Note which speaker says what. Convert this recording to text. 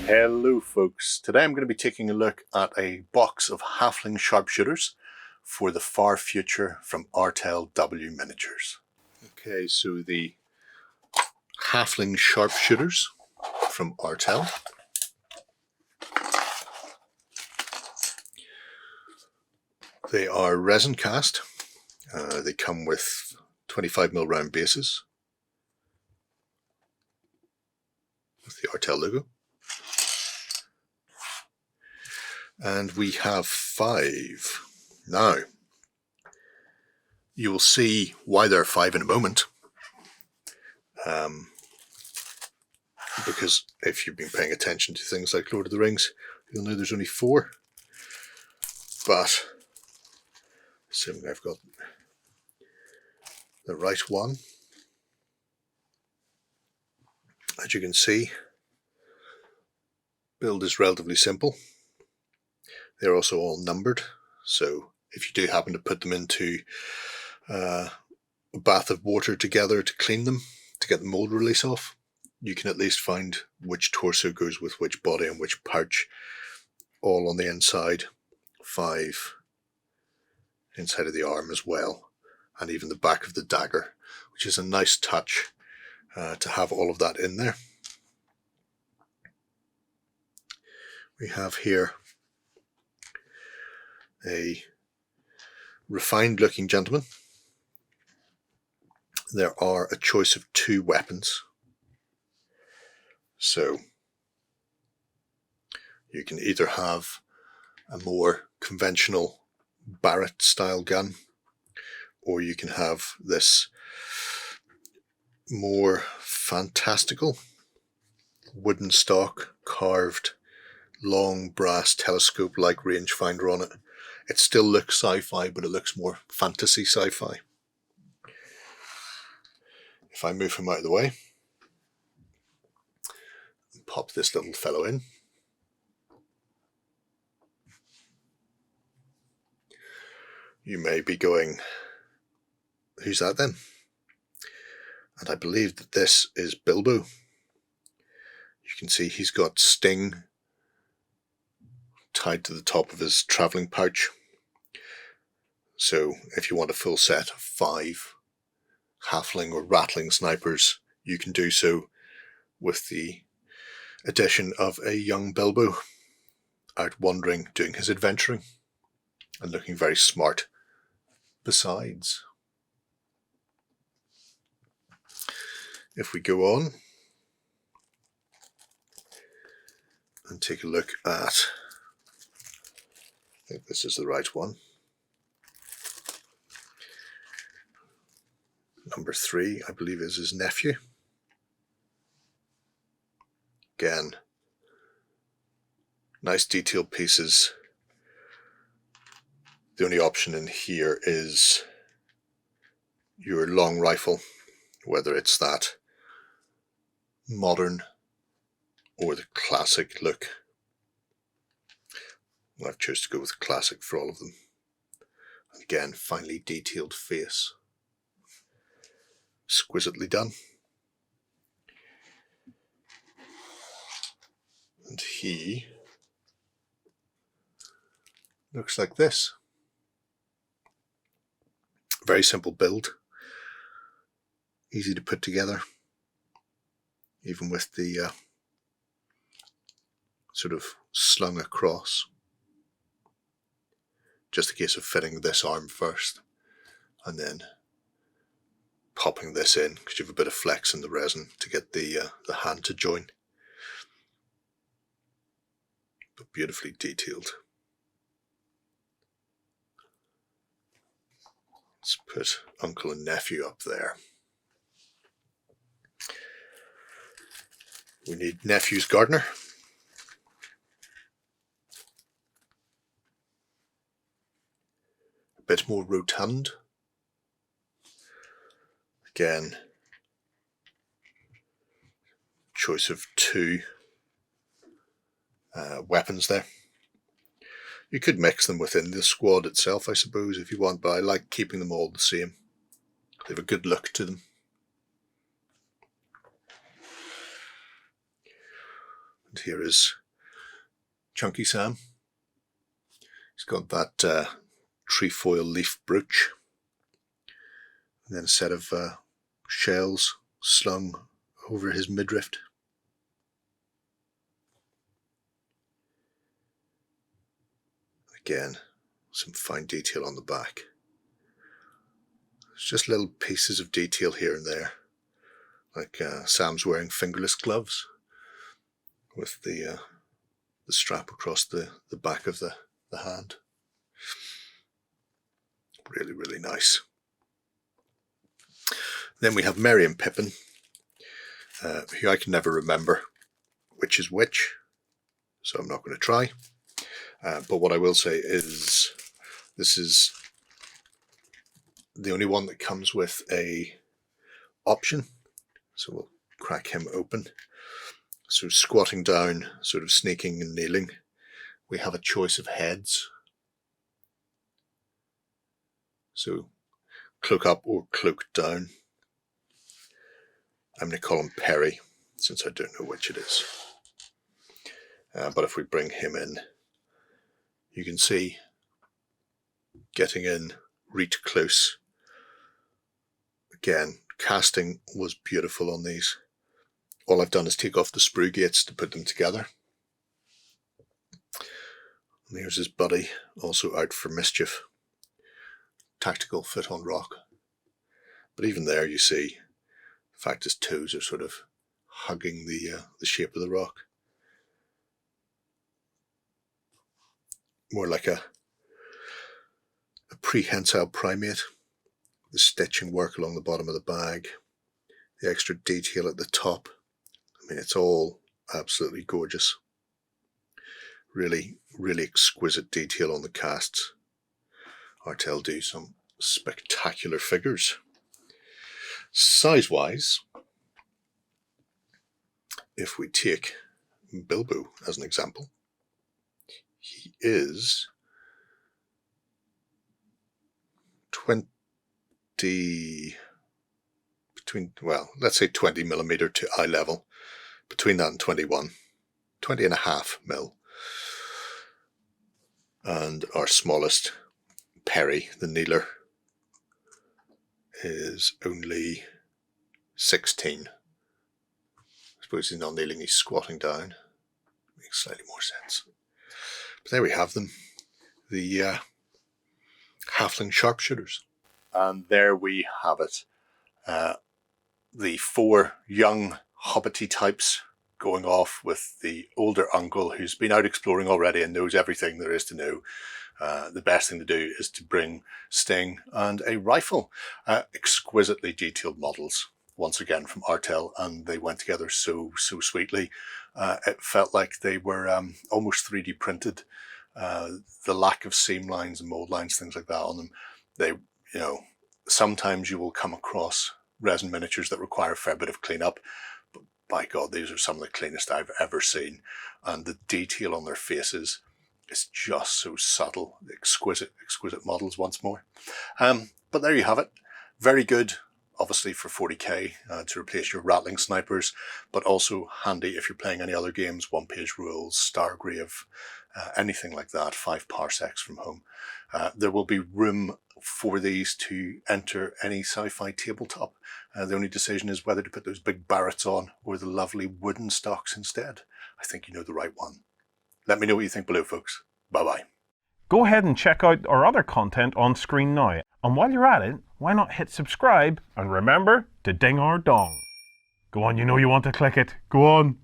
Speaker 1: Hello folks, today I'm going to be taking a look at a box of Halfling Sharpshooters for the far future from Artel W Miniatures. Okay, so the Halfling Sharpshooters from Artel. They are resin cast. They come with 25mm round bases with the Artel logo. And we have 5. Now, you will see why there are 5 in a moment. Because if you've been paying attention to things like Lord of the Rings, you'll know there's only 4. But, assuming I've got the right one, as you can see, build is relatively simple. They're also all numbered, so if you do happen to put them into a bath of water together to clean them, to get the mold release off, you can at least find which torso goes with which body and which pouch, all on the inside. 5 inside of the arm as well, and even the back of the dagger, which is a nice touch to have all of that in there. We have here a refined looking gentleman. There are a choice of 2 weapons, so you can either have a more conventional Barrett style gun, or you can have this more fantastical wooden stock carved long brass telescope like rangefinder on it. It still looks sci-fi, but it looks more fantasy sci-fi. If I move him out of the way and pop this little fellow in, you may be going, who's that then? And I believe that this is Bilbo. You can see he's got Sting tied to the top of his travelling pouch. So if you want a full set of 5 halfling or rattling snipers, you can do so with the addition of a young Bilbo out wandering, doing his adventuring, and looking very smart besides. If we go on and take a look at, I think this is the right one, number 3, I believe, is his nephew. Again, nice detailed pieces. The only option in here is your long rifle, whether it's that modern or the classic look. I've chosen to go with classic for all of them. Again, finely detailed face. Exquisitely done. And he looks like this. Very simple build. Easy to put together. Even with the sort of slung across. Just a case of fitting this arm first and then popping this in, because you have a bit of flex in the resin to get the hand to join. But beautifully detailed. Let's put uncle and nephew up there. We need nephew's gardener. A bit more rotund. Again, choice of 2 weapons there. You could mix them within the squad itself, I suppose, if you want, but I like keeping them all the same. They have a good look to them. And here is Chunky Sam. He's got that trefoil leaf brooch, and then a set of shells slung over his midriff. Again, some fine detail on the back. It's just little pieces of detail here and there, like Sam's wearing fingerless gloves with the strap across the back of the hand. Really, really nice. Then we have Merry and Pippin, who I can never remember which is which, so I'm not going to try. But what I will say is this is the only one that comes with a option. So we'll crack him open. So squatting down, sort of sneaking and kneeling, we have a choice of heads. So cloak up or cloak down. I'm going to call him Perry, since I don't know which it is. But if we bring him in, you can see getting in reach close. Again, casting was beautiful on these. All I've done is take off the sprue gates to put them together. And here's his buddy, also out for mischief. Tactical fit on rock. But even there you see, in fact his toes are sort of hugging the shape of the rock. More like a prehensile primate. The stitching work along the bottom of the bag, the extra detail at the top. I mean, it's all absolutely gorgeous. Really, really exquisite detail on the casts. Artel do some spectacular figures. Size-wise, if we take Bilbo as an example, he is let's say 20 millimeter to eye level, between that and 21, 20 and a half mil. And our smallest, Perry, the kneeler, is only 16. I suppose he's not kneeling, he's squatting down. Makes slightly more sense. But there we have them, the Halfling Sharpshooters. And there we have it. The four young hobbity types going off with the older uncle who's been out exploring already and knows everything there is to know. The best thing to do is to bring Sting and a rifle. Exquisitely detailed models, once again from Artel, and they went together so sweetly. It felt like they were almost 3D printed. The lack of seam lines and mold lines, things like that on them. They, sometimes you will come across resin miniatures that require a fair bit of cleanup, but by God, these are some of the cleanest I've ever seen. And the detail on their faces is just so subtle. Exquisite models once more. But there you have it. Very good, obviously for 40k to replace your rattling snipers, but also handy if you're playing any other games, one-page rules, Stargrave, anything like that, 5 parsecs from home. There will be room for these to enter any sci-fi tabletop. The only decision is whether to put those big barretts on or the lovely wooden stocks instead. I think you know the right one. Let me know what you think below, folks. Bye-bye.
Speaker 2: Go ahead and check out our other content on screen now. And while you're at it, why not hit subscribe and remember to ding our dong. Go on, you know you want to click it. Go on.